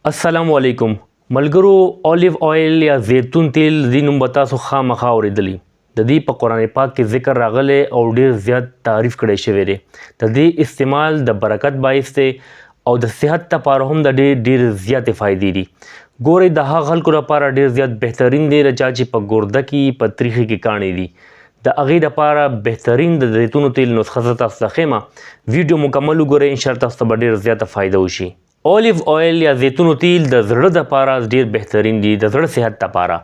السلام علیکم ملګرو. اولیو آیل یا زیتون تیل د نوم به تاسو خامخا اورېدلی. د دې په قرآن پاک کې ذکر راغلی او ډیر زیات تعریف کړی شوی دی. د دې استعمال د برکت باعث دی او د صحت لپاره هم د ډیر زیاتې فایدې دي. ګورئ د هغه خلکو لپاره ډیر زیات بهترین دی چا چې په ګرده کې په تریخي کې کاڼي دي. د هغې لپاره بهترین د زیتونو تیل نسخه زه تاسو ته ښیم. ویډیو مکمل وګورئ، انشاءالله تاسو ته به ډیر زیاته فایده وشي. اولیو آیل یا زیتونو تیل د زړه دپاره ډیر بهترین دي، د زړه صحت دپاره.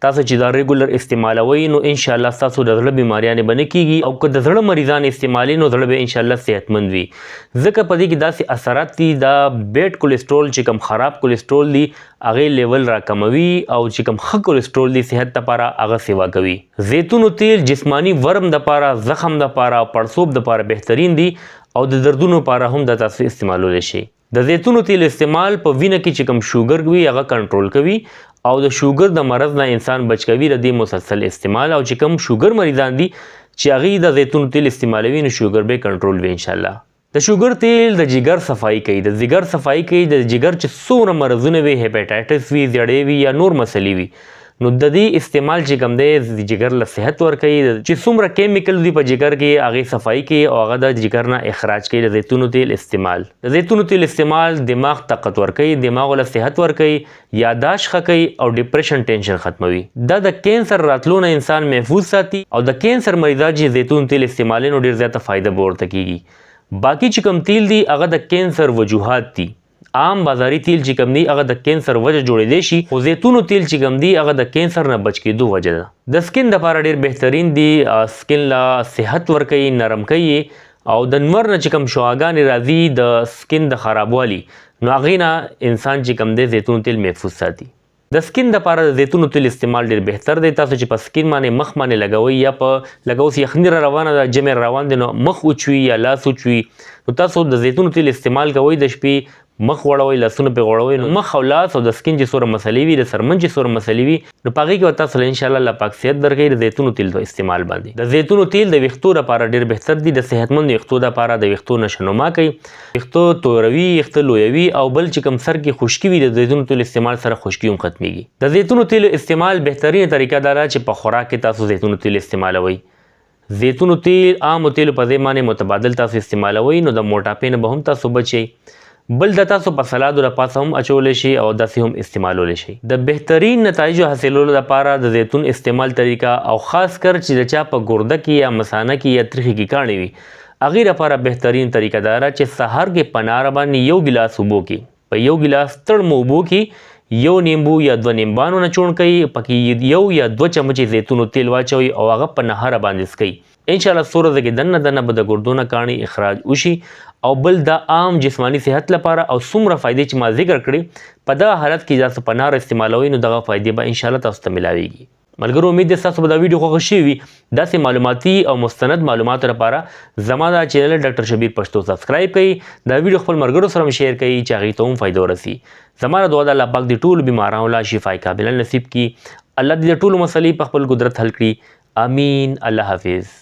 تاسو چې دا ریګولر استعمالوئ نو انشاءالله ستاسو د زړه بیماریانې به نه کیږي او که د زړه مریضان استعمالي نو زړه به انشاءالله صحتمند وي. ځکه په دې کې داسې اثرات دي دا بیډ کولیسټرول چې کوم خراب کولیسټرول دي هغې لیول راکموي او چې کوم ښه کولیسټرول دي صحت دپاره هغه سیوا کوي. زیتونو تیل جسمانی ورم دپاره، زخم دپاره او پړسوب دپاره بهترین دي او د دردونو لپاره هم دا تاسو استعمالولی شئ. د زیتونو تیل استعمال په وینه کې چې کوم شوګر وي هغه کنټرول کوي او د شوګر د مرض نه انسان بچ کوي. د دې مسلسل استعمال او چې کوم شوګر مریضان دي چې هغې د زیتونو تیل استعمالوي نو شوګر به کنټرول وي انشاءالله. د شوګر تیل د جګر صفایي کوي، د ځیګر صفایي کوي. د جګر چې څومره مرضونه وي، هیپاټایټس وي، زیړې وي یا نور مسلې وي نو د دې استعمال چې کوم دی د جګر له صحت ورکوي. چې څومره کیمیکل دي په جګر کې هغې صفایي کوي او هغه د جګر نه اخراج کوي. د زیتونو تیل استعمال، د زیتونو تیل استعمال دماغ طاقت ورکوي، دماغ له صحت ورکوي، یاداشت ښه کوي او ډپریشن ټینشن ختموي. دا د کینسر راتلو نه انسان محفوظ ساتي او د کینسر مریضان چې زیتون تیل استعمالوي نو ډېر زیاته فایده به ورته کیږي. باقي چې کوم تیل دي هغه د کینسر وجوهات دي. عام بازاري تیل چې کوم دی هغه د کینسر وجه جوړېدی شي، خو زیتونو تیل چې کوم دی هغه د کینسر نه بچ کېدو وجه ده. د سکین دپاره ډېر بهترین دي، سکین له صحت ورکوي، نرم کوي او د نور نه چې کوم شعاګانې راځي د سکین د خرابوالي نو هغې نه انسان چې کوم دی زیتونو تیل محفوظ ساتي. د سکین دپاره د زیتونو تیل استعمال ډېر بهتر دی. تاسو چې په سکین باندې مخ باندې لګوئ یا په لکه اوس یخني را روانه ده، ژمی روان دی نو مخ وچوي یا لاس وچوي نو تاسو د زیتونو تیل استعمال کوئ. د شپې مخ غوړوئ، لاسونه پرې غوړوئ نو مخ او لاس او د سکین چې څومره مسلې وي، د سرمن چې څومره مسلې وي نو په هغې کې به تاسو له انشاءالله الله پاک صحت درکوي د زیتونو تیل په استعمال باندې. د زیتونو تیل د ویښتو لپاره ډېر بهتر دي. د صحتمند ویښتو لپاره د ویښتو نشونما کوي، ویښتو توروي، ویښته لویوي او بل چې کوم سر کې خشکي وي د زیتونو تیل استعمال سره خشکي هم ختمیږي. د زیتونو تیل استعمال بهترینه طریقه دا ده چې په خوراک کې تاسو زیتونو تیل استعمالوئ. زیتونو تیل عامو تیلو په ځای باندې متبادل تاسو استعمالوئ نو د موټاپې نه به هم تاسو بچئ. بل د تاسو په سلادو لپاره هم اچولی شي او داسې هم استعمالولی شي. د بهترین نتایجو حاصلولو لپاره د زیتون استعمال طریقه او خاص کر چې د چا په ګرده کې یا مثانه کې یا تریخي کې کاڼي وي هغې لپاره بهترین طریقه دا ده چې سهار کې په ناره باندې 1 ګیلاس اوبو کې په 1 ګیلاس تړمو اوبو کې 1 نیمبو یا 2 نیمبانو نه چون کوي، پکې 1 یا 2 چمچې زیتونو تیل واچوي او هغه په نهاره باندې څکئ. انشاءالله څو ورځې کې دننه دننه به د ګردو نه کاڼي اخراج وشي. او بل دا عام جسمانی صحت لپاره او څومره فایدې چې ما ذکر کړي په دغه حالت کې تاسو په ناره استعمالوئ نو دغه فایدې به انشاءالله تاسو ته ملاویږي. ملګرو امید دی ستاسو به دا ویډیو خوښه شوې وي. داسې معلوماتي او مستند معلوماتو لپاره زما دا چینل ډاکټر شبیر پښتو سبسکرایب کړئ. دا ویډیو خپل ملګرو سره هم شیر کړئ چې هغوی ته هم فایده ورسي. زما نه دعا ده الله پاک د ټولو بیمارانو له شفای کامله نصیب کړي. الله دې د ټولو مسلې په خپل قدرت حل کړي. امین. الله حافظ.